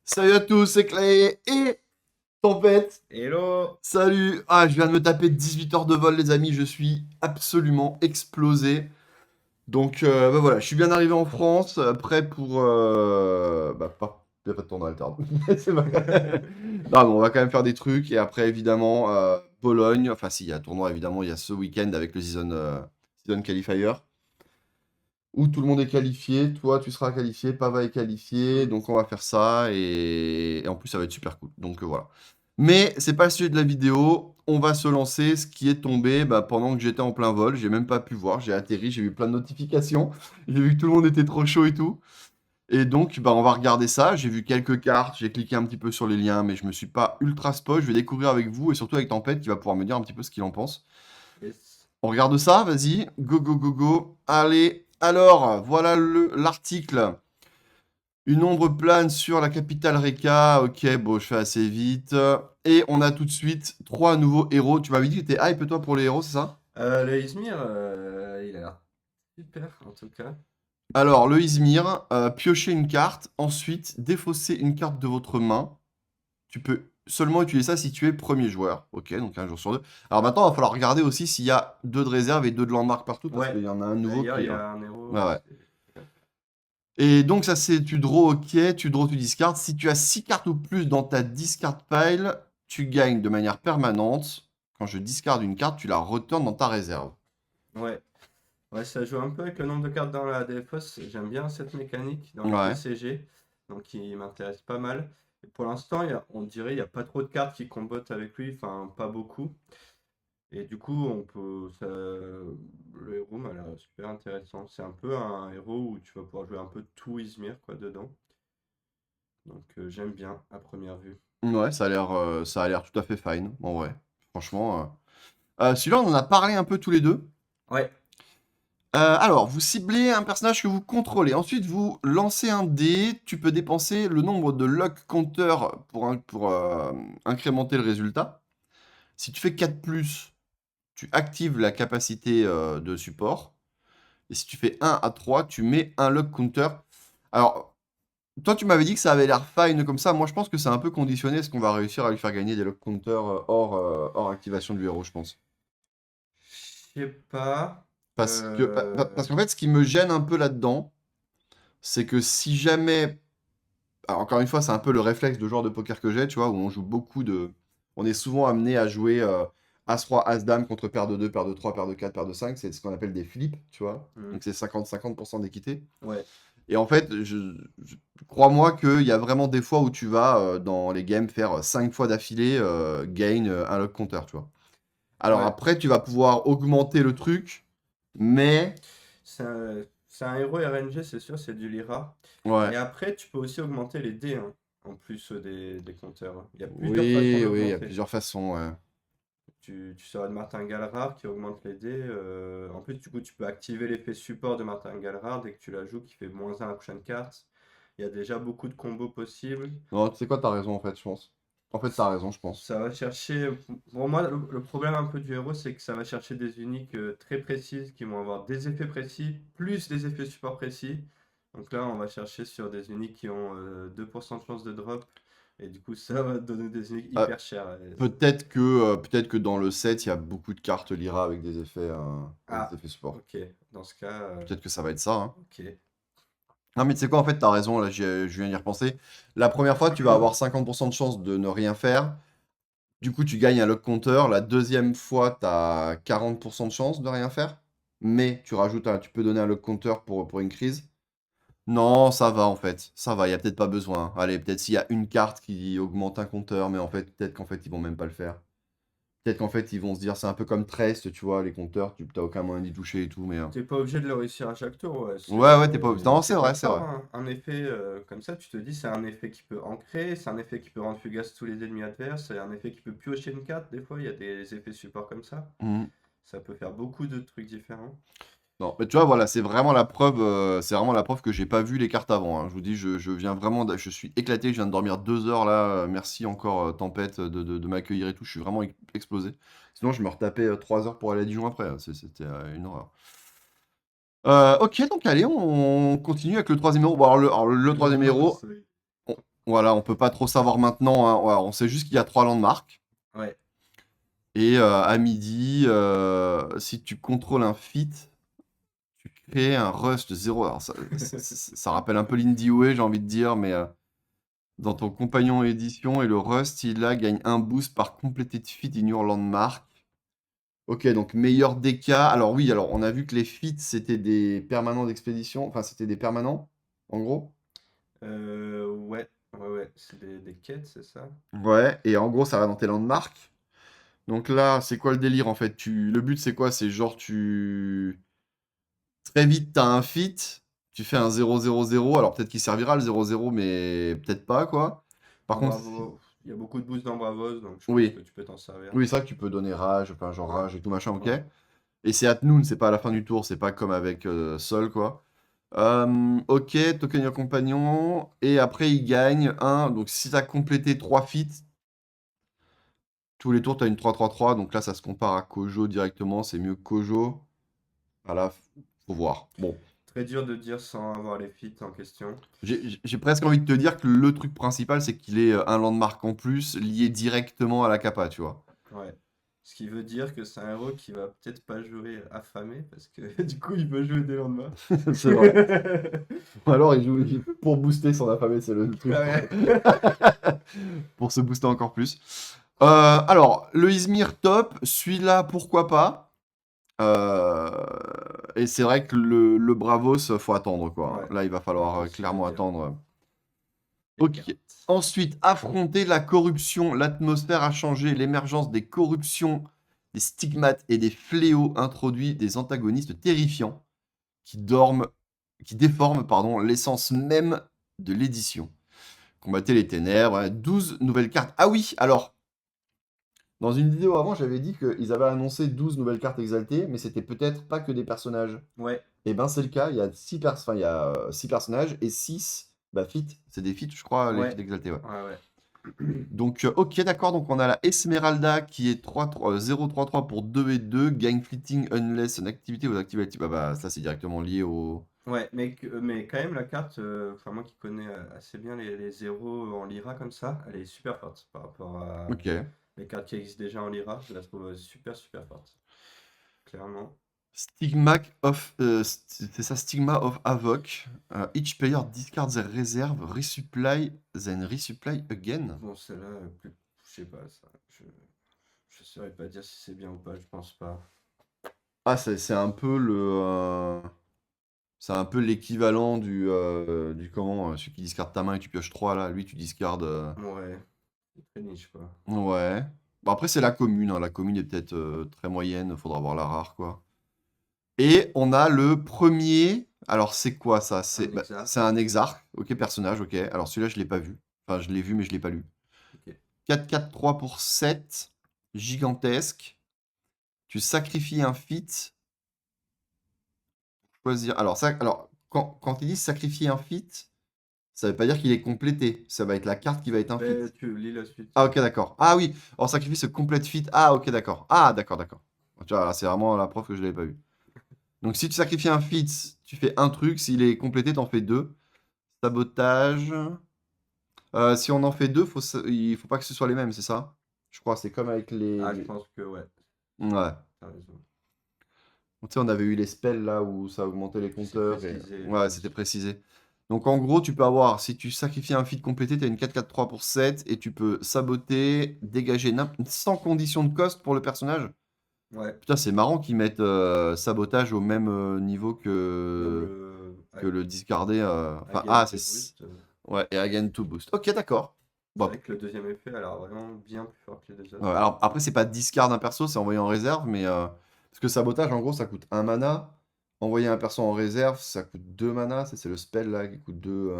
Salut à tous, c'est Clay et Tempête. Hello! Salut. Ah, je viens de me taper 18 heures de vol, les amis. Je suis absolument explosé. Donc, bah voilà, je suis bien arrivé en France, prêt pour. Bah, pas de temps dans l'alterne. C'est pas- Non, mais on va quand même faire des trucs. Et après, évidemment, Bologne. Enfin, si, il y a un tournoi, évidemment. Il y a ce week-end avec le season Qualifier où tout le monde est qualifié, toi tu seras qualifié, Pava est qualifié, Mm. donc on va faire ça et en plus ça va être super cool. Donc voilà. Mais c'est pas le sujet de la vidéo, on va se lancer. Ce qui est tombé pendant que j'étais en plein vol, j'ai même pas pu voir, j'ai atterri, j'ai vu plein de notifications, j'ai vu que tout le monde était trop chaud et tout. Et donc on va regarder ça, j'ai vu quelques cartes, j'ai cliqué un petit peu sur les liens, mais je me suis pas ultra spoil, je vais découvrir avec vous et surtout avec Tempête qui va pouvoir me dire un petit peu ce qu'il en pense. Yes. On regarde ça, vas-y. Go, go, go, go. Allez, alors, voilà l'article. Une ombre plane sur la capitale Reka. Ok, bon, je fais assez vite. Et on a tout de suite trois nouveaux héros. Tu m'avais dit que t'étais hype, toi, pour les héros, c'est ça? Le Izmir, il a l'air super en tout cas. Alors, le Izmir, piochez une carte. Ensuite, défaussez une carte de votre main. Tu peux seulement utiliser ça si tu es premier joueur. Ok, donc un jour sur deux. Alors maintenant, il va falloir regarder aussi s'il y a deux de réserve et deux de landmark partout, parce Ouais, qu'il y en a un nouveau d'ailleurs, qui il est... y Ouais, a un héros. ouais. Et donc ça c'est tu draw, ok, tu draw, tu discardes. Si tu as 6 cartes ou plus dans ta discard pile, tu gagnes de manière permanente. Quand je discarde une carte, tu la retournes dans ta réserve. Ouais. Ouais, ça joue un peu avec le nombre de cartes dans la défausse. J'aime bien cette mécanique dans les Ouais. TCG, donc il m'intéresse pas mal. Et pour l'instant, on dirait il n'y a pas trop de cartes qui combattent avec lui, enfin pas beaucoup. Et du coup, le héros m'a l'air super intéressant. C'est un peu un héros où tu vas pouvoir jouer un peu tout Izmir quoi dedans. Donc j'aime bien à première vue. Ouais, ça a l'air tout à fait fine, en vrai. Franchement. Celui-là, on en a parlé un peu tous les deux. Ouais, Alors, vous ciblez un personnage que vous contrôlez. Ensuite, vous lancez un dé. Tu peux dépenser le nombre de luck counter pour incrémenter le résultat. Si tu fais 4 plus, tu actives la capacité de support. Et si tu fais 1 à 3, tu mets un luck counter. Alors, toi, tu m'avais dit que ça avait l'air fine comme ça. Moi, je pense que c'est un peu conditionné. Est-ce qu'on va réussir à lui faire gagner des luck counters hors activation du héros, je pense. je sais pas. Parce qu'en fait, ce qui me gêne un peu là-dedans, c'est que si jamais. Alors, encore une fois, c'est un peu le réflexe de joueur de poker que j'ai, tu vois, où on joue beaucoup de. On est souvent amené à jouer As-Roi, As-Dame contre paire de 2, paire de 3, paire de 4, paire de 5. C'est ce qu'on appelle des flips, tu vois. Hmm, Donc, c'est 50-50% d'équité. ouais, Et en fait, crois-moi qu'il y a vraiment des fois où tu vas, dans les games, faire 5 fois d'affilée, gain un lock counter, tu vois. Alors ouais. après, tu vas pouvoir augmenter le truc, mais... C'est un héros RNG, c'est sûr, c'est du Lyra. Ouais. Et après, tu peux aussi augmenter les dés, hein, en plus des compteurs. Il y a plusieurs façons Oui, oui, il y a d'augmenter. plusieurs façons, ouais. Tu seras de martingale rare qui augmente les dés. En plus, du coup, tu peux activer l'effet support de martingale rare dès que tu la joues, qui fait -1 à la prochaine carte. Il y a déjà beaucoup de combos possibles. Non, tu sais quoi, t'as raison, en fait, je pense. En fait, t'as raison, je pense. Ça va chercher. Pour moi, le problème un peu du héros, c'est que ça va chercher des uniques très précises qui vont avoir des effets précis, plus des effets support précis. Donc là, on va chercher sur des uniques qui ont 2% de chance de drop. Et du coup, ça va te donner des uniques Euh, hyper chères. peut-être que dans le set, il y a beaucoup de cartes Lyra avec des Ah, effets support. ok. Dans ce cas, Peut-être que ça va être ça, hein. ok. Non, mais tu sais quoi, en fait, t'as raison, là, je viens d'y repenser. La première fois, tu vas avoir 50% de chance de ne rien faire. Du coup, tu gagnes un lock counter. La deuxième fois, tu as 40% de chance de rien faire. Mais tu peux donner un lock counter pour une crise. Non, ça va en fait. Ça va, il n'y a peut-être pas besoin. Allez, peut-être s'il y a une carte qui augmente un compteur, mais en fait, peut-être qu'en fait, ils vont même pas le faire. Peut-être qu'en fait, ils vont se dire, c'est un peu comme Trest, tu vois, les compteurs, tu n'as aucun moyen d'y toucher et tout, mais... T'es pas obligé de le réussir à chaque tour, ouais. Ouais, ouais, t'es pas... Non, c'est C'est vrai, c'est confort, vrai. hein. Un effet comme ça, tu te dis, c'est un effet qui peut ancrer, c'est un effet qui peut rendre fugace tous les ennemis adverses, c'est un effet qui peut piocher une carte. Des fois, il y a des effets support comme ça. Mhm. Ça peut faire beaucoup de trucs différents. Non, mais tu vois, voilà, c'est vraiment la preuve que j'ai pas vu les cartes avant, hein. Je vous dis, je viens vraiment, je suis éclaté, je viens de dormir 2 heures là. Merci encore, Tempête, de m'accueillir et tout. Je suis vraiment explosé. Sinon, je me retapais 3 heures pour aller à Dijon après, hein. C'était une horreur. Ok, donc allez, on continue avec le troisième héros. Bon, alors le troisième Non, héros, c'est on, Voilà, on peut pas trop savoir maintenant, hein. Voilà, on sait juste qu'il y a 3 landmarks. Ouais. Et à midi, si tu contrôles un feat, tu crées un Rust 0. Alors ça rappelle un peu l'IndieWay, j'ai envie de dire, mais dans ton compagnon édition, et le Rust, il là, gagne un boost par completed feat in your landmark. Ok, donc meilleur DK. Alors oui, alors on a vu que les feats, c'était des permanents d'expédition. Enfin, c'était des permanents, en gros. Ouais, ouais, ouais, c'est des quêtes, c'est ça? Ouais, et en gros, ça va dans tes landmarks. Donc là, c'est quoi le délire en fait? Le but, c'est quoi? C'est genre, très vite, t'as un feat, tu fais un 0-0-0. Alors peut-être qu'il servira le 0-0, mais peut-être pas, quoi. Par Dans contre, Bravo, il y a beaucoup de boosts dans Bravos, donc je pense que oui. tu peux t'en servir. Oui, c'est vrai que tu peux donner rage, enfin genre Ouais, rage et tout machin, ok. ouais. Et c'est at noon, c'est pas à la fin du tour, c'est pas comme avec Sol, quoi. Ok, token your compagnon. Et après, il gagne un. Donc si t'as complété 3 feats, tous les tours, t'as une 3-3-3. Donc là, ça se compare à Kojo directement. C'est mieux que Kojo. Voilà, faut voir. Bon. Très dur de dire sans avoir les feats en question. J'ai presque envie de te dire que le truc principal, c'est qu'il ait un landmark en plus lié directement à la capa, tu vois. Ouais. Ce qui veut dire que c'est un héros qui va peut-être pas jouer affamé, parce que du coup, il peut jouer des lendemains. C'est vrai. Ou alors, il joue pour booster son affamé, c'est le truc. Ouais. Pour se booster encore plus. Alors, le Izmir top, celui-là, pourquoi pas. Euh, et c'est vrai que le Bravos, faut attendre, quoi. Ouais. Là, il va falloir Impossible de clairement dire. attendre. Les Ok. cartes. Ensuite, affronter la corruption. L'atmosphère a changé. L'émergence des corruptions, des stigmates et des fléaux introduit des antagonistes terrifiants qui déforment, pardon, l'essence même de l'édition. Combattez les ténèbres, hein. 12 nouvelles cartes. Ah oui, alors, dans une vidéo avant, j'avais dit qu'ils avaient annoncé 12 nouvelles cartes exaltées, mais c'était peut-être pas que des personnages. Ouais. Et ben c'est le cas, il y a 6 il y a, 6 personnages et 6 feats. C'est des feats, je crois, les feats Ouais. exaltés, ouais. Ouais, ouais. Donc, ok, d'accord, donc on a la Esmeralda qui est 0-3-3 pour 2 et 2, gagne fleeting unless une activité ou activity. Bah, ça c'est directement lié au... Ouais, mais quand même, la carte, enfin, moi qui connais assez bien les zéros en Lyra comme ça, elle est super forte par rapport à Ok. les cartes qui existent déjà en Lyra. Je la trouve super, super forte. Clairement. Stigma c'est ça, Stigma of Havoc. Each player discards their reserve, resupply, then resupply again. Bon, celle-là, je sais pas, ça. Je saurais pas dire si c'est bien ou pas, je pense pas. Ah, c'est un peu c'est un peu l'équivalent du comment, celui qui discarde ta main et tu pioches 3 là, lui tu discardes. Ouais, c'est très niche, quoi. Ouais. Bon, après, c'est la commune, hein. La commune est peut-être très moyenne, faudra voir la rare, quoi. Et on a le premier. Alors, c'est quoi ça? Un C'est exarque. un exarque, ok, personnage, ok. Alors, celui-là, je l'ai pas vu. Enfin, je l'ai vu, mais je l'ai pas lu. Ok. 4-4-3 pour 7, gigantesque. Tu sacrifies un feat. Choisir. Alors, quand il dit sacrifier un feat, ça veut pas dire qu'il est complété. Ça va être la carte qui va être un feat. Ben, tu lis la suite. Ah, ok, d'accord. Ah oui, alors sacrifice ce complete feat. Ah, ok, d'accord. Ah, d'accord, d'accord. Tu vois, là, c'est vraiment la preuve que je l'avais pas vu. Donc, si tu sacrifies un feat, tu fais un truc. S'il est complété, t'en fais deux. Sabotage. Si on en fait deux, il faut pas que ce soit les mêmes, c'est ça? Je crois, c'est comme avec Ah, je pense que ouais, Ouais. t'as raison. Tu sais, on avait eu les spells là où ça augmentait les C'est compteurs et... précisé, je Ouais, pense. c'était précisé. Donc en gros, tu peux avoir, si tu sacrifies un feat complété, tu as une 4-4-3 pour 7 et tu peux saboter, dégager sans condition de cost pour le personnage. Ouais, Putain, c'est marrant qu'ils mettent sabotage au même niveau donc que le discarder. Enfin, again ah, to boost. Ouais, et again to boost. Ok, d'accord. C'est Bon. vrai que le deuxième effet a l'air vraiment bien plus fort que les deux Ouais, autres. alors après, c'est pas discard un perso, c'est envoyer en réserve, mais. Parce que sabotage, en gros, ça coûte un mana. Envoyer un perso en réserve, ça coûte 2 mana. C'est le spell là qui coûte 2.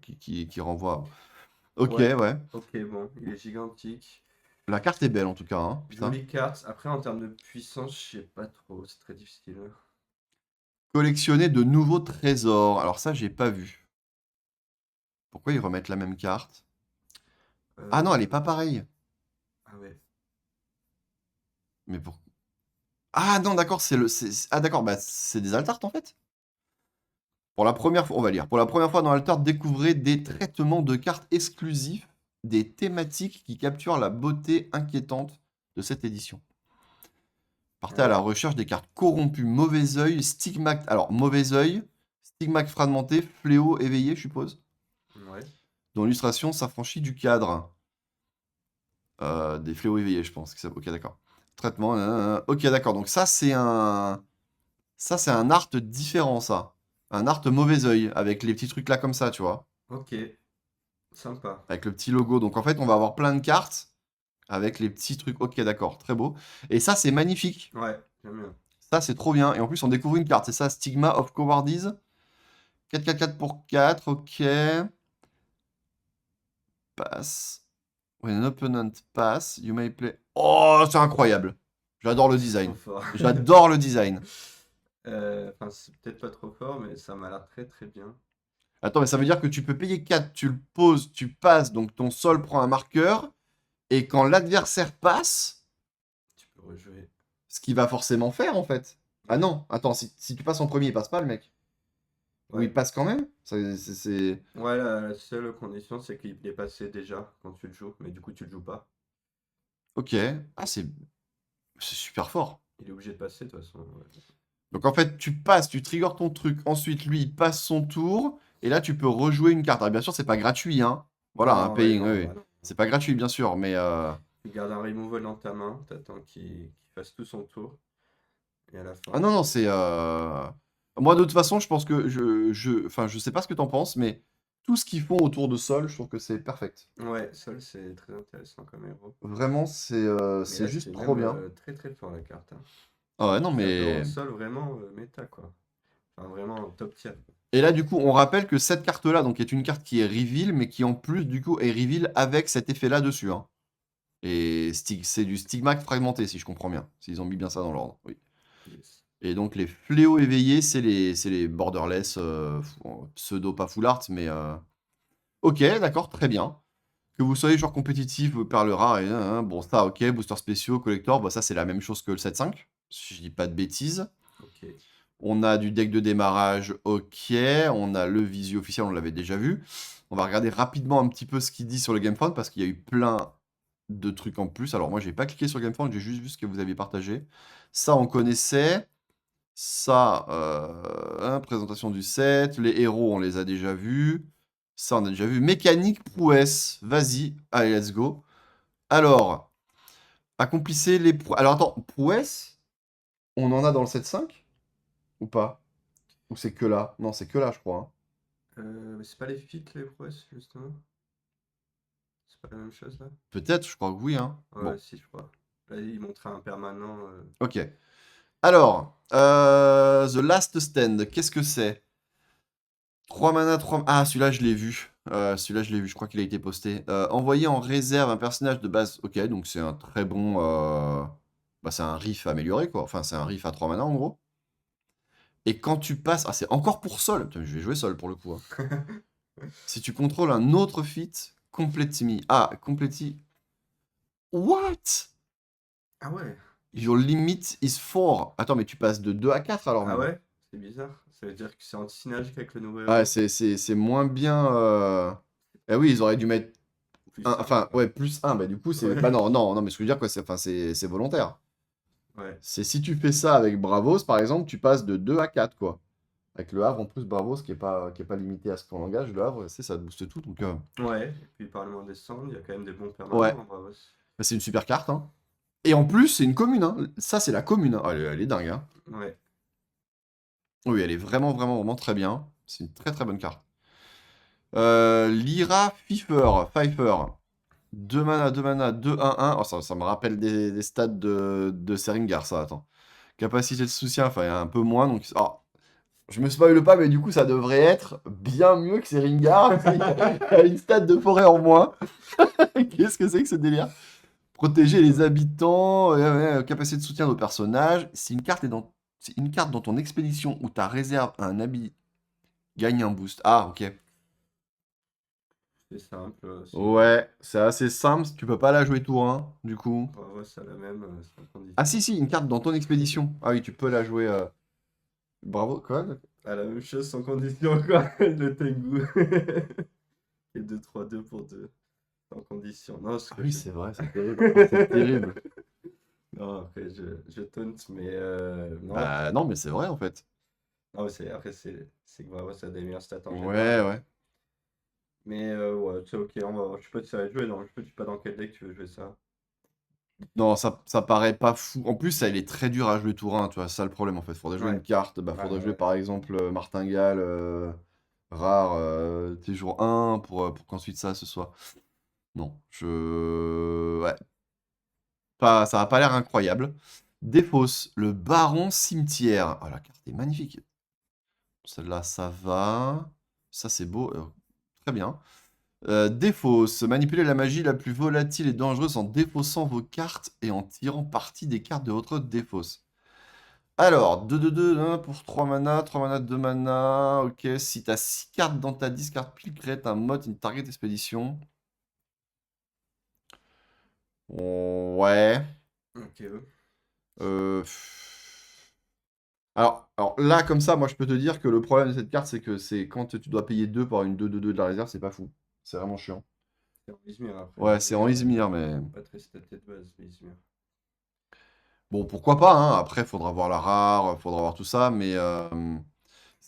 Qui renvoie. Ok, Ouais, ouais. ok, bon, il est gigantique. La carte est belle en tout cas, hein. Putain. Jolie carte. Après, en termes de puissance, je sais pas trop, c'est très difficile. Collectionner de nouveaux trésors. Alors ça, j'ai pas vu. Pourquoi ils remettent la même carte? Ah non, elle est pas Euh, pareille. Ah ouais. Mais pour... Ah non, d'accord, Ah d'accord, bah c'est des altars en fait. Pour la première fois, on va lire. Pour la première fois dans Alter, découvrez des traitements de cartes exclusifs, des thématiques qui capturent la beauté inquiétante de cette édition. Partez à la recherche des cartes corrompues, mauvais œil, stigmate. Alors, mauvais œil, stigmate fragmenté, fléau éveillé, je suppose. Ouais. Dont l'illustration s'affranchit du cadre. Des fléaux éveillés, je pense. Ok, d'accord. Traitement. Ok, d'accord. Donc ça, c'est un. Ça, c'est un art différent, ça. Un art mauvais œil, avec les petits trucs là comme ça, tu vois. Ok. Sympa. Avec le petit logo. Donc en fait, on va avoir plein de cartes avec les petits trucs. Ok, d'accord. Très beau. Et ça, c'est magnifique. Ouais, j'aime bien. Ça, c'est trop bien. Et en plus, on découvre une carte. C'est ça, Stigma of Cowardice. 4 pour 4. Ok. Pass. When an opponent pass, you may play. Oh, c'est incroyable. J'adore le C'est trop design. fort. J'adore le design. Enfin, c'est peut-être pas trop fort, mais ça m'a l'air très très bien. Attends, mais ça veut dire que tu peux payer 4, tu le poses, tu passes, donc ton sol prend un marqueur, et quand l'adversaire passe, Tu peux rejouer. ce qu'il va forcément faire en fait. Ah non, attends, si tu passes en premier, il passe pas le mec. Ou il Ouais. passe quand même? Ouais, la seule condition, c'est qu'il est passé déjà quand tu le joues, mais du coup, tu le joues pas. Ok. Ah, c'est super fort. Il est obligé de passer de toute façon. Ouais. Donc en fait, tu passes, tu triggers ton truc, ensuite lui, il passe son tour, et là, tu peux rejouer une carte. Alors bien sûr, c'est pas gratuit, hein. Voilà, un Non, ouais, paying, oui, non, oui. bah non. C'est pas gratuit, bien sûr, mais... Tu gardes un removal dans ta main, t'attends qu'il fasse tout son tour, et à la Ah fin. non, non, c'est... Moi, de toute façon, je pense que... Enfin, je sais pas ce que t'en penses, mais tout ce qu'ils font autour de Sol, je trouve que c'est perfect. Ouais, Sol, c'est très intéressant comme héros. Vraiment, Mais c'est là, juste c'est trop même bien. très très fort la carte, hein. Ah ouais, non, Ça peut rendre mais... Sol vraiment méta, quoi. Enfin, vraiment top tier. Et là, du coup, on rappelle que cette carte-là, donc, est une carte qui est reveal, mais qui, en plus, du coup, est reveal avec cet effet-là dessus, hein. Et c'est du stigmate fragmenté, si je comprends bien. S'ils ont mis bien ça dans l'ordre, oui. Yes. Et donc, les fléaux éveillés, c'est les borderless, pseudo pas full art, mais... Ok, d'accord, très bien. Que vous soyez genre compétitif, perle rare, et bon, ça, ok, booster spéciaux, collector, bah, ça, c'est la même chose que le 7-5, si je dis pas de bêtises. Ok. On a du deck de démarrage, ok. On a le visu officiel, on l'avait déjà vu. On va regarder rapidement un petit peu ce qu'il dit sur le Gamefront, parce qu'il y a eu plein de trucs en plus. Alors, moi, j'ai pas cliqué sur Gamefront, j'ai juste vu ce que vous aviez partagé. Ça, on connaissait. Ça, présentation du set. Les héros, on les a déjà vus. Ça, on a déjà vu. Mécanique prouesse. Vas-y, allez, let's go. Alors, accomplissez les Alors, attends, prouesse, on en a dans le 7-5 ou pas? Ou c'est que là? Non, c'est que là, je crois, hein. Mais c'est pas les feats, les prouesses, justement? C'est pas la même chose, là? Peut-être, je crois que oui, hein. Ouais, Bon, si, je crois. Là, il montrait un permanent. ok. Alors, The Last Stand, qu'est-ce que c'est? 3 mana, 3... Ah, celui-là, je l'ai vu. Celui-là, je l'ai vu, je crois qu'il a été posté. Envoyer en réserve un personnage de base. Ok, donc c'est un très bon... Bah, c'est un riff amélioré, quoi. Enfin, c'est un riff à 3 mana, en gros. Et quand tu passes... Ah, c'est encore pour Sol. Putain, je vais jouer Sol, pour le coup, hein. Si tu contrôles un autre feat, Complete Me. Ah, Complete... What? Ah ouais. Your limit is 4. Attends, mais tu passes de 2 à 4, alors, Ah même. ouais? C'est bizarre. Ça veut dire que c'est anti-synergique avec le nouveau Ouais, héros. c'est moins bien... Eh oui, ils auraient dû mettre... Plus simple, Enfin, quoi. ouais, plus 1, bah du coup, c'est... Bah Ouais. non, non, non, mais ce que je veux dire, quoi, enfin, c'est volontaire. Ouais. C'est si tu fais ça avec Bravos, par exemple, tu passes de 2 à 4, quoi. Avec le Havre, en plus, Bravos, qui est pas limité à ce qu'on engage, le Havre, ça booste tout, donc... Ouais. Et puis, Parlement descendre, il y a quand même des bons Ouais, permanents en Bravos. bah, c'est une super carte, hein. Et en plus, c'est une commune, hein. Ça, c'est la commune, hein. Ah, elle est dingue, hein. Ouais. Oui, elle est vraiment, vraiment, vraiment très bien. C'est une très, très bonne carte. Lyra Pfeiffer. 2 mana, 2 mana, 2-1-1. Oh, ça me rappelle des stats de Seringar, ça, attends. Capacité de soutien, enfin, il y a un peu moins, donc... Oh, je me spoil pas, mais du coup, ça devrait être bien mieux que Seringar. Il y a une stat de forêt en moins. Qu'est-ce que c'est que ce délire? Protéger les habitants, capacité de soutien de personnages. Si une carte est dans... C'est une carte dans ton expédition où ta réserve a un habit, gagne un boost. Ah, ok. C'est simple. Ouais, c'est assez simple, tu peux pas la jouer tour 1, du coup. Bravos, ça la même, sans Ah condition. si, si, une carte dans ton expédition. Ah oui, tu peux la jouer... Bravo, quoi? Ah, la même chose sans condition, quoi. Le Tengu. Et 2-3-2 pour 2. Sans condition. Non, ce Ah que oui, je. c'est vrai, c'est terrible. Oh, c'est terrible. Non, après, je taunt, mais non. Bah non, mais c'est vrai en fait. Non, mais après, c'est que vraiment, ça a des meilleures stats en Ouais, général. ouais. Mais ouais, c'est ok. Je sais pas si ça va jouer. Non, je sais pas dans quel deck tu veux jouer ça. Non, ça paraît pas fou. En plus, elle est très dure à jouer tour 1, tu vois, c'est ça le problème en fait. Faudrait jouer Ouais, une carte, bah ouais, faudrait jouer ouais. par exemple Martingale rare t'es jour 1 pour qu'ensuite ça soit. Non, ouais, pas, ça a pas l'air incroyable. Défausse, le Baron Cimetière. Ah, la carte est magnifique. Celle-là, ça va. Ça, c'est beau. Très bien. Défausse, manipuler la magie la plus volatile et dangereuse en défaussant vos cartes et en tirant parti des cartes de votre défausse. Alors, 2-2-2 pour 3 mana, 3 mana, 2 mana. Ok, si t'as 6 cartes dans ta discard pile, crée un mode, une target expédition. Ouais. Ok, ouais. Euh, alors là, comme ça, moi je peux te dire que le problème de cette carte, c'est que c'est quand tu dois payer 2 pour une 2-2-2 de la réserve, c'est pas fou. C'est vraiment chiant. C'est en Izmir après. Ouais, c'est en Izmir, Izmir, mais pas très staté de base, mais Izmir. bon, pourquoi pas, hein. Après, faudra voir la rare, faudra voir tout ça, mais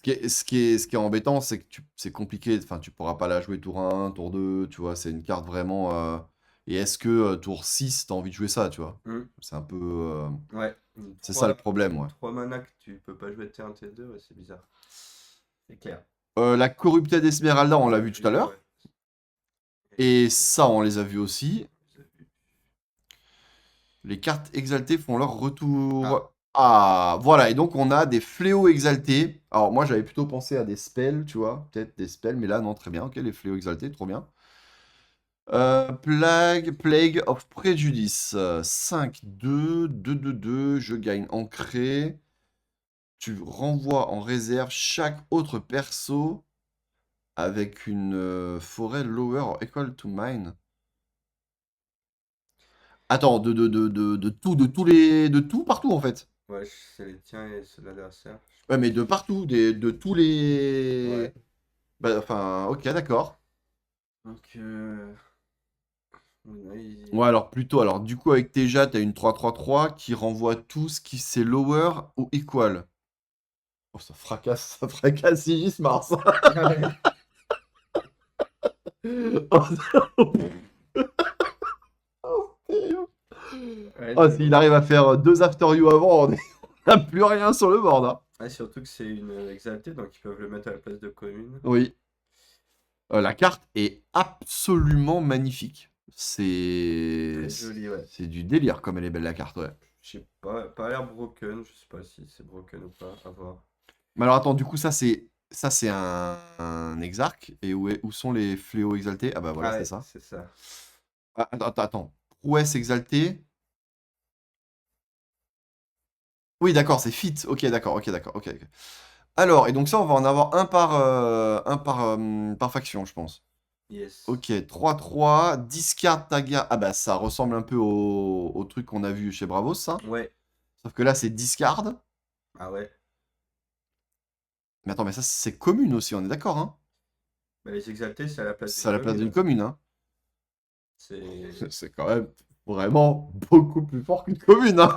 ce qui est embêtant, c'est que c'est compliqué. Enfin, tu pourras pas la jouer tour 1, tour 2, tu vois. C'est une carte vraiment. Et est-ce que tour 6, t'as envie de jouer ça, tu vois? Hmm. C'est un peu. Ouais, C'est ça le problème, une ouais. 3 mana que tu peux pas jouer T1, T2, ouais, c'est bizarre. C'est clair. La Corrupted Esmeralda, on On l'a l'a vu tout à vu, ouais. l'heure. Et ça, on les a vus aussi. Les cartes exaltées font leur Ah, retour. Ah, voilà. Et donc, on a des fléaux exaltés. Alors, moi, j'avais plutôt pensé à des spells, tu vois. Peut-être des spells, mais là, non, très bien. Ok, les fléaux exaltés, trop bien. Plague of Prejudice. 5-2, 2-2-2. Je gagne ancré. Tu renvoies en réserve chaque autre perso avec une forêt lower or equal to mine. Attends, de tout partout en fait. ouais, c'est les tiens et ceux de l'adversaire. Ouais, mais de partout, de tous les. Ouais. Bah, enfin, ok, d'accord. Donc, Ouais, alors plutôt, alors du coup, avec Teja, t'as une 3-3-3 qui renvoie tout ce qui c'est lower ou equal. Oh, ça fracasse Sigis Mars. Oh, c'est terrible. Ouais, Oh, s'il arrive à faire 2 After You avant, on n'a plus rien sur le board, hein. surtout que c'est une exaltée, donc ils peuvent le mettre à la place de commune. Oui. La carte est absolument magnifique. C'est Très joli, ouais. c'est du délire comme elle est belle la carte, ouais. Je sais pas l'air broken, je sais pas si c'est broken ou pas, à voir. Mais alors attends, du coup ça c'est un exarque et où sont les fléaux exaltés? Ah bah voilà, Ah c'est ouais, ça. c'est ça. Ah, attends. Prouesse exaltée. Oui, d'accord, c'est fit. Ok, d'accord, ok, d'accord, ok, ok. Alors, et donc ça, on va en avoir un par faction, je pense. Yes. Ok, 3-3, discard taga. Ah bah ça ressemble un peu au truc qu'on a vu chez Bravos, ça. Ouais. Sauf que là, c'est discard. Ah ouais. Mais attends, mais ça, c'est commune aussi, on est d'accord, hein? Bah, les exaltés, c'est à la place C'est d'une à la place commune, d'une hein. commune, hein? C'est. C'est quand même vraiment beaucoup plus fort qu'une commune, hein?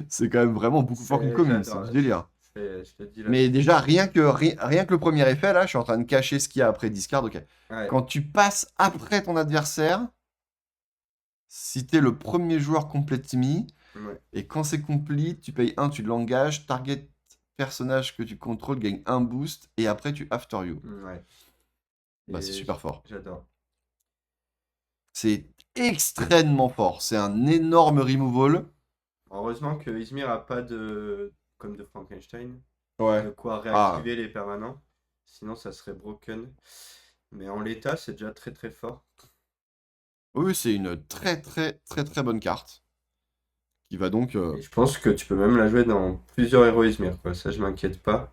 C'est quand même vraiment beaucoup plus fort qu'une commune, c'est J'adore. du délire. Je te dis là. Mais déjà, rien que le premier effet, là, je suis en train de cacher ce qu'il y a après discard, ok. Ouais. Quand tu passes après ton adversaire, si t'es le premier joueur complete me, Ouais. et quand c'est complete, tu payes 1, tu l'engages, target personnage que tu contrôles gagne un boost, et après tu after you. Ouais. Bah c'est Et super fort. j'adore. C'est extrêmement fort. C'est un énorme removal. Heureusement que Izmir a pas de. Comme de Frankenstein. Ouais. De quoi Ah, réactiver les permanents. Sinon, ça serait broken. Mais en l'état, c'est déjà très très fort. oui, c'est une très très très très bonne carte. Qui va donc... Et je pense que tu peux même la jouer dans plusieurs héros Izmir, quoi. Ça, je m'inquiète pas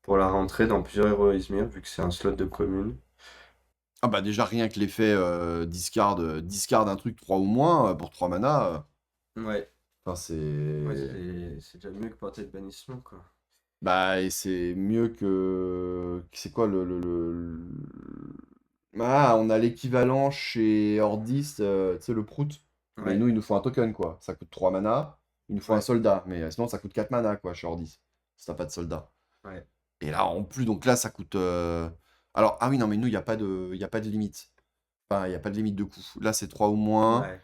pour la rentrée dans plusieurs héros Izmir, vu que c'est un slot de commune. Ah bah déjà rien que l'effet discard un truc 3 ou moins pour 3 mana. Ouais. Enfin Ouais, c'est... c'est déjà mieux que portée de bannissement, quoi. Bah, et c'est mieux que... C'est quoi Ah, on a l'équivalent chez Ordis, tu sais, le Prout. Mais Ouais, nous, il nous faut un token, quoi. Ça coûte 3 mana. Il nous faut un ouais, soldat. Mais sinon, ça coûte 4 mana, quoi, chez Ordis. Si t'as pas de soldat. ouais, Et là, en plus, donc là, ça coûte... Alors, ah oui, non, mais nous, il y a pas de limite. Enfin, il n'y a pas de limite de coût. Là, c'est 3 ou moins. ouais,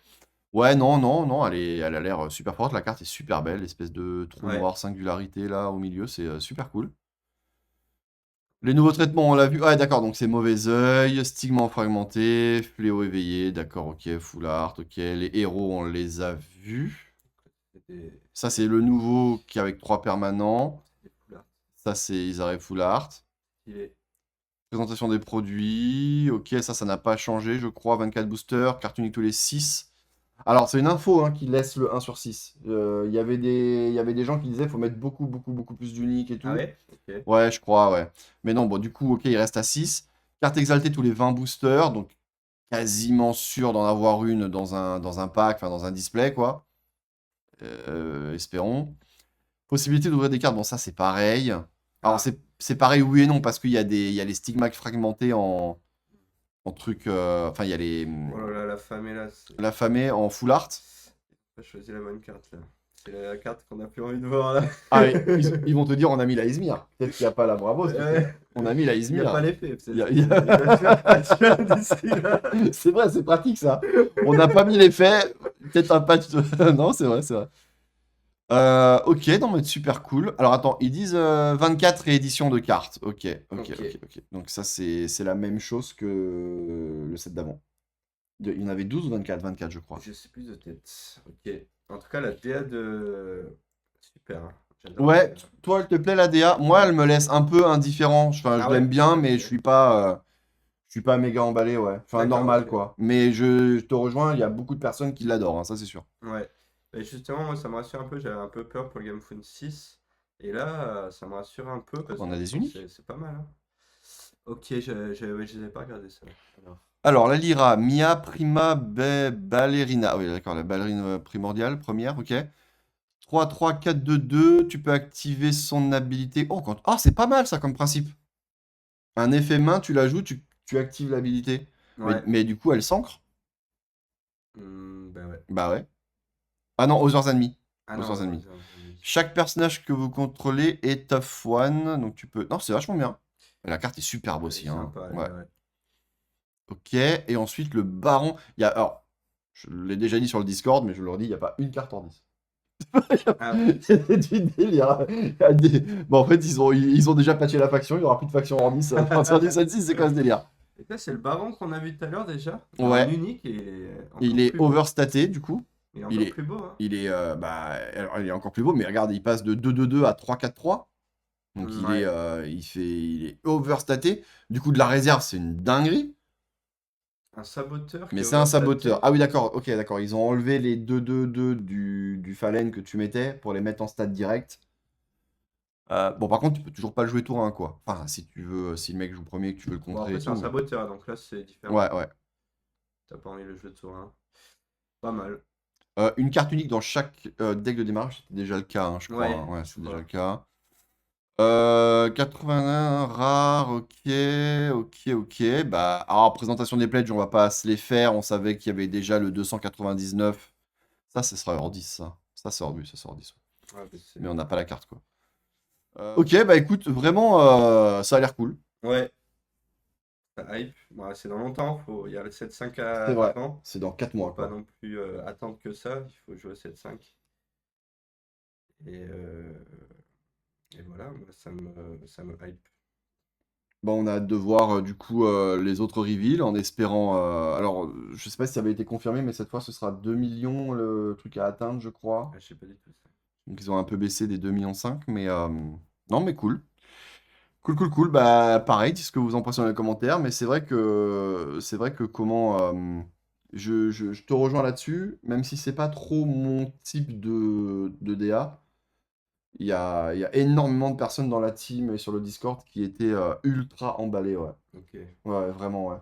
Ouais, non, non, non, elle a l'air super forte. La carte est super belle. Espèce de trou ouais. noir, singularité, là, au milieu. C'est super cool. Les nouveaux traitements, on l'a vu. Ouais, d'accord, donc c'est mauvais œil, stigma fragmenté, fléau éveillé, d'accord, ok, full art, ok. Les héros, on les a vus. C'est des, Ça, c'est des, c'est le nouveau qui est avec 3 permanents. c'est des foulards. Ça, c'est ils arrivent full art. Stylé. Présentation des produits, ok, ça n'a pas changé, je crois. 24 boosters, carte unique tous les 6. Alors, c'est une info hein, qui laisse le 1 sur 6. Il y avait des gens qui disaient qu'il faut mettre beaucoup, beaucoup, beaucoup plus d'uniques et Ah tout. ouais? Ok. Ouais, je crois, ouais. Mais non, bon, du coup, ok, il reste à 6. Carte exaltée tous les 20 boosters, donc quasiment sûr d'en avoir une dans un pack, enfin dans un display, quoi. Espérons. Possibilité d'ouvrir des cartes, bon, ça c'est pareil. Alors, Ah, c'est pareil, oui et non, parce il y a les stigmates fragmentés en truc. Enfin, il y a oh là là, la femme est là. l'affamé en full art. J'ai pas choisi la bonne carte là. C'est la carte qu'on a plus envie de voir là. Ah, et ils vont te dire on a mis la Izmir. Peut-être qu'il n'y a pas la Bravo, ce qui fait. Ouais. On a mis la Il n'y a pas Izmir. l'effet, Il y peut-être. a- il y Il va se faire a- patcher d'ici là. C'est vrai, c'est pratique ça. On n'a pas mis l'effet. Peut-être un patch. Non, c'est vrai, c'est vrai. Ok, non, mais super cool. Alors attends, ils disent 24 rééditions de cartes. Ok, ok, Ok. ok, ok. Donc ça, c'est la même chose que le set d'avant. Il y en avait 12 ou 24? 24, je crois. Je sais plus de tête. Ok. En tout cas, la DA de. Super, hein. J'adore la Ouais, DA. toi, elle te plaît la DA? Moi, elle me laisse un peu indifférent. Enfin, je Ah l'aime ouais? bien, mais Ok. je suis pas méga emballé, ouais. Enfin, D'accord, normal, ok. quoi. Mais je te rejoins, il y a beaucoup de personnes qui l'adorent, hein, ça c'est sûr. Ouais. Et justement, moi, ça me rassure un peu. J'avais un peu peur pour le Game Phone 6. Et là, ça me rassure un peu Oh, parce on que a des pourtant, uniques. c'est pas mal, hein. Ok, ouais, je les avais pas regardé ça. Alors. Alors, la Lyra, Mia Prima Ballerina. Ah oui, d'accord, la ballerine primordiale, première, ok. 3-3-4-2-2, tu peux activer son habilité. Oh, ah, c'est pas mal ça comme principe. Un effet main, tu la joues, tu actives l'habilité. Ouais. Mais du coup, elle s'ancre? Ben ouais. Bah ouais. Ah non, aux heures ennemies. Ah Aux non, heures ennemies. vas-y. Chaque personnage que vous contrôlez est tough one, donc tu peux... Non, c'est vachement bien. La carte est superbe Elle est aussi, hein. sympa, Ouais. ouais. Ok, et ensuite le baron. Alors, je l'ai déjà dit sur le Discord, mais je le redis, il n'y a pas une carte hors 10. Ah, C'est du délire. Il y a bon, en fait, ils ont déjà patché la faction, il n'y aura plus de faction hors 10 à partir du 7-6, c'est quoi ce délire? et là, c'est le baron qu'on a vu tout à l'heure déjà. En Ouais, unique et il est il encore est plus beau. overstaté du coup. Il est Il encore est, plus beau, hein. bah, alors, il est encore plus beau, mais regarde, il passe de 2-2-2 à 3-4-3. Donc Ouais. il est overstaté. Du coup, de la réserve, c'est une dinguerie. Un saboteur Mais qui est c'est un saboteur. overstaté. Ah oui, d'accord, ok, d'accord. Ils ont enlevé les 2-2-2 du Fallen que tu mettais pour les mettre en stade direct. Bon, par contre, tu peux toujours pas le jouer tour 1, quoi. Enfin, si tu veux, si le mec joue premier et que tu veux le Bon, contrer après, et c'est un tout, mais... saboteur, donc là, c'est différent. Ouais, ouais. T'as pas envie de le jouer de tour 1. Pas mal. Une carte unique dans chaque deck de démarrage, c'était déjà le cas, hein, je crois, Ouais, hein. Ouais, je c'est déjà le crois. cas. 81, rare, ok, ok, ok. Bah, alors, présentation des pledges, on va pas se les faire. On savait qu'il y avait déjà le 299. Ça, ce sera hors 10, ça. Ça, c'est hors 10, ça, c'est hors 10. Ouais, mais Mais on c'est. n'a pas la carte, quoi. Ok, bah écoute, vraiment, ça a l'air cool. Ouais, ça hype. Bon, c'est dans longtemps. Il y a le 7-5 C'est vrai. avant. C'est dans 4 Faut mois, pas quoi. non plus attendre que ça. Il faut jouer au 7-5. Et, euh, et voilà, moi, ça me hype. Bah, on a hâte de voir, du coup, les autres reveals, en espérant... alors, je sais pas si ça avait été confirmé, mais cette fois, ce sera 2 millions, le truc à atteindre, je crois. Ah, je sais pas du tout ça. Donc ils ont un peu baissé des 2,5 millions, mais non, mais cool. Cool, cool, cool. Bah pareil, dites ce que vous en pensez dans les commentaires, mais c'est vrai que comment je te rejoins là-dessus, même si c'est pas trop mon type de DA. Il y a énormément de personnes dans la team et sur le Discord qui étaient ultra emballées, ouais. Ok. Ouais, vraiment, ouais.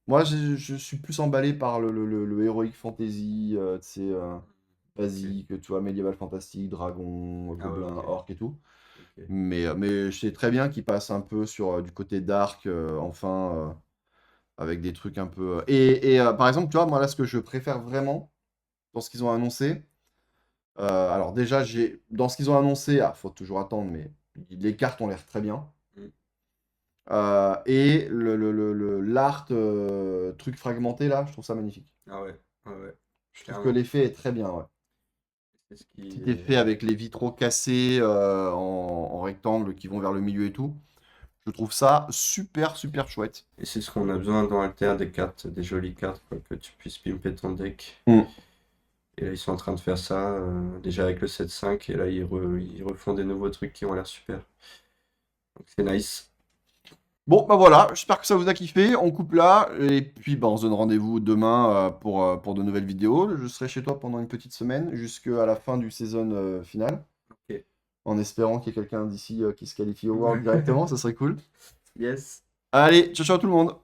Moi, je suis plus emballé par le Heroic Fantasy, tu sais, Ok. basique, tu vois, médiéval fantastique, dragon, Ah ouais, gobelin, ok. orc et tout. Ok. Mais je sais très bien qu'ils passent un peu sur du côté dark, enfin, avec des trucs un peu. Par exemple, tu vois, moi là, ce que je préfère vraiment dans ce qu'ils ont annoncé, alors déjà, dans ce qu'ils ont annoncé, faut toujours attendre, mais les cartes ont l'air très bien. Mm. Et l'art truc fragmenté là, je trouve ça magnifique. Ah ouais, ouais, ouais, Je trouve que clairement. l'effet est très bien, ouais. C'est ce qui Petit effet avec les vitraux cassés en rectangle qui vont vers le milieu et tout. Je trouve ça super, super chouette. Et c'est ce qu'on a besoin dans Alter, des cartes, des jolies cartes, quoi, que tu puisses pimper ton deck. Mm. Et là, ils sont en train de faire ça, déjà avec le 7.5, et là, ils refont des nouveaux trucs qui ont l'air super. Donc c'est nice. Bon, bah voilà, j'espère que ça vous a kiffé. On coupe là, et puis bah, on se donne rendez-vous demain pour de nouvelles vidéos. Je serai chez toi pendant une petite semaine, jusqu'à la fin du saison final, Ok. en espérant qu'il y ait quelqu'un d'ici qui se qualifie au World directement, ça serait cool. Yes. Allez, ciao ciao tout le monde!